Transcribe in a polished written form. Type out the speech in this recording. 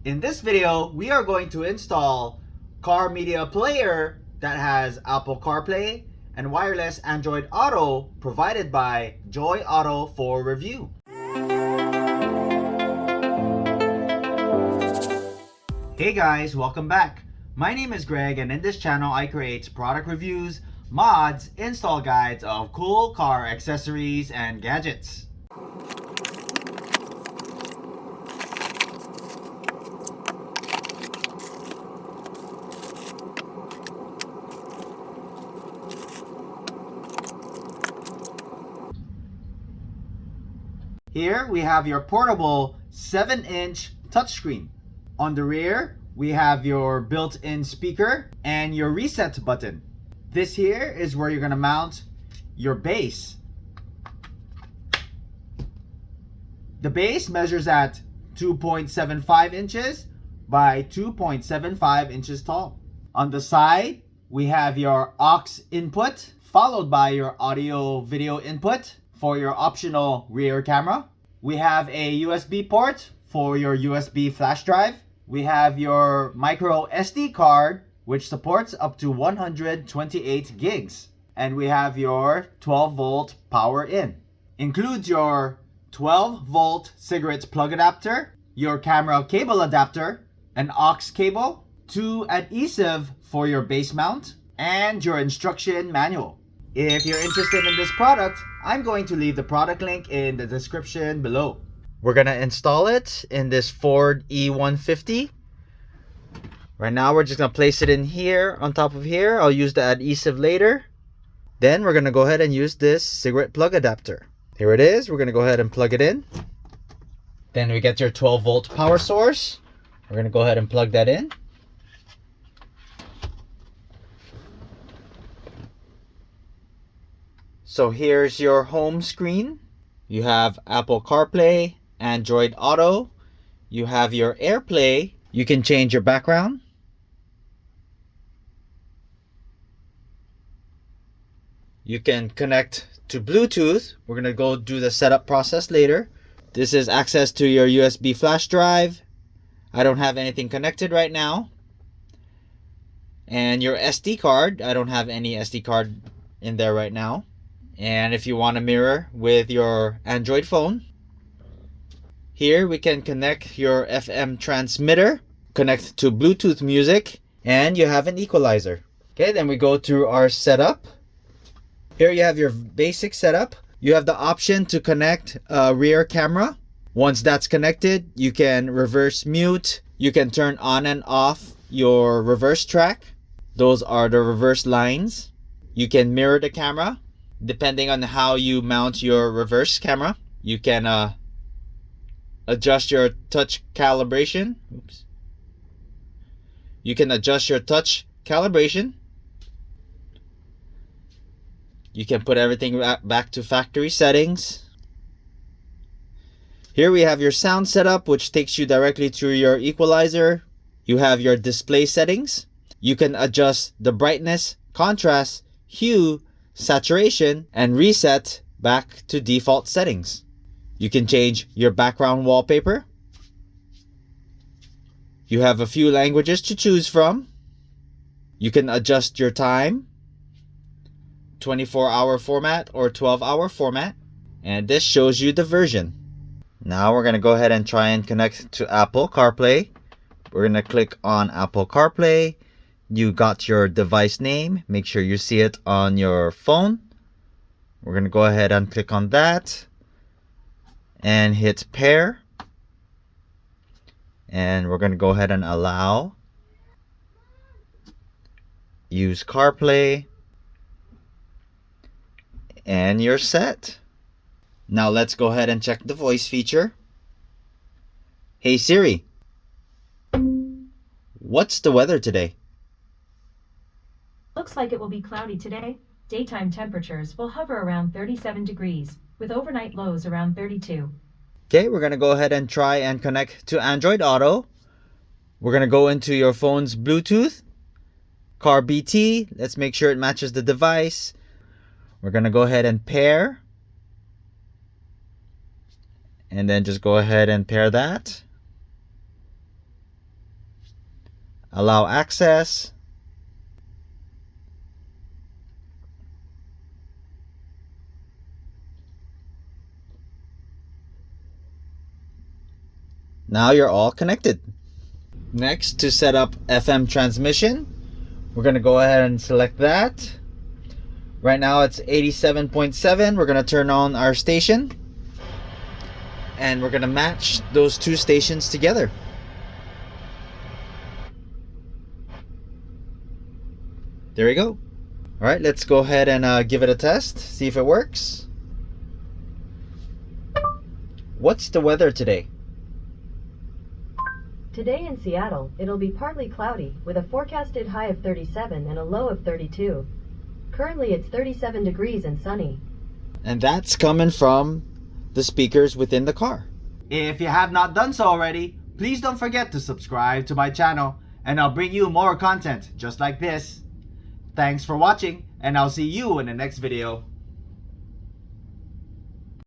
In this video, we are going to install car media player that has Apple CarPlay and wireless Android Auto provided by JoyeAuto for review. Hey guys, welcome back. My name is Greg, and in this channel I create product reviews, mods, install guides of cool car accessories and gadgets. Here we have your portable 7-inch touchscreen. On the rear, we have your built-in speaker and your reset button. This here is where you're going to mount your base. The base measures at 2.75 inches by 2.75 inches tall. On the side, we have your aux input, followed by your audio video input for your optional rear camera. We have a USB port for your USB flash drive. We have your micro SD card, which supports up to 128 gigs. And we have your 12 volt power in. Includes your 12 volt cigarette plug adapter, your camera cable adapter, an aux cable, 2 adhesive for your base mount, and your instruction manual. If you're interested in this product, I'm going to leave the product link in the description below. We're going to install it in this Ford E150. Right now, we're just going to place it in here, on top of here. I'll use the adhesive later. Then we're going to go ahead and use this cigarette plug adapter. Here it is. We're going to go ahead and plug it in. Then we get your 12 volt power source. We're going to go ahead and plug that in. So here's your home screen. You have Apple CarPlay, Android Auto. You have your AirPlay. You can change your background. You can connect to Bluetooth. We're going to go do the setup process later. This is access to your USB flash drive. I don't have anything connected right now. And your SD card. I don't have any SD card in there right now. And if you want to mirror with your Android phone, here we can connect your FM transmitter, connect to Bluetooth music, and you have an equalizer. Okay, then we go to our setup. Here you have your basic setup. You have the option to connect a rear camera. Once that's connected, you can reverse mute. You can turn on and off your reverse track. Those are the reverse lines. You can mirror the camera. Depending on how you mount your reverse camera, you can adjust your touch calibration. Oops. You can adjust your touch calibration. You can put everything back to factory settings. Here we have your sound setup, which takes you directly to your equalizer. You have your display settings. You can adjust the brightness, contrast, hue, saturation, and reset back to default settings. You can change your background wallpaper. You have a few languages to choose from. You can adjust your time, 24-hour format or 12-hour format, and this shows you the version. Now we're going to go ahead and try and connect to Apple CarPlay. We're going to click on Apple CarPlay. You got your device name. Make sure you see it on your phone. We're going to go ahead and click on that and hit pair. And we're going to go ahead and allow. Use CarPlay. And you're set. Now let's go ahead and check the voice feature. Hey Siri, what's the weather today? Looks like it will be cloudy today. Daytime temperatures will hover around 37 degrees, with overnight lows around 32. Okay, we're going to go ahead and try and connect to Android Auto. We're going to go into your phone's Bluetooth, Car BT. Let's make sure it matches the device. We're going to go ahead and pair. And then just go ahead and pair that. Allow access. Now you're all connected. Next, to set up FM transmission, we're going to go ahead and select that. Right now it's 87.7. We're going to turn on our station. And we're going to match those two stations together. There we go. All right, let's go ahead and give it a test, see if it works. What's the weather today? Today in Seattle, it'll be partly cloudy with a forecasted high of 37 and a low of 32. Currently it's 37 degrees and sunny. And that's coming from the speakers within the car. If you have not done so already, please don't forget to subscribe to my channel and I'll bring you more content just like this. Thanks for watching and I'll see you in the next video.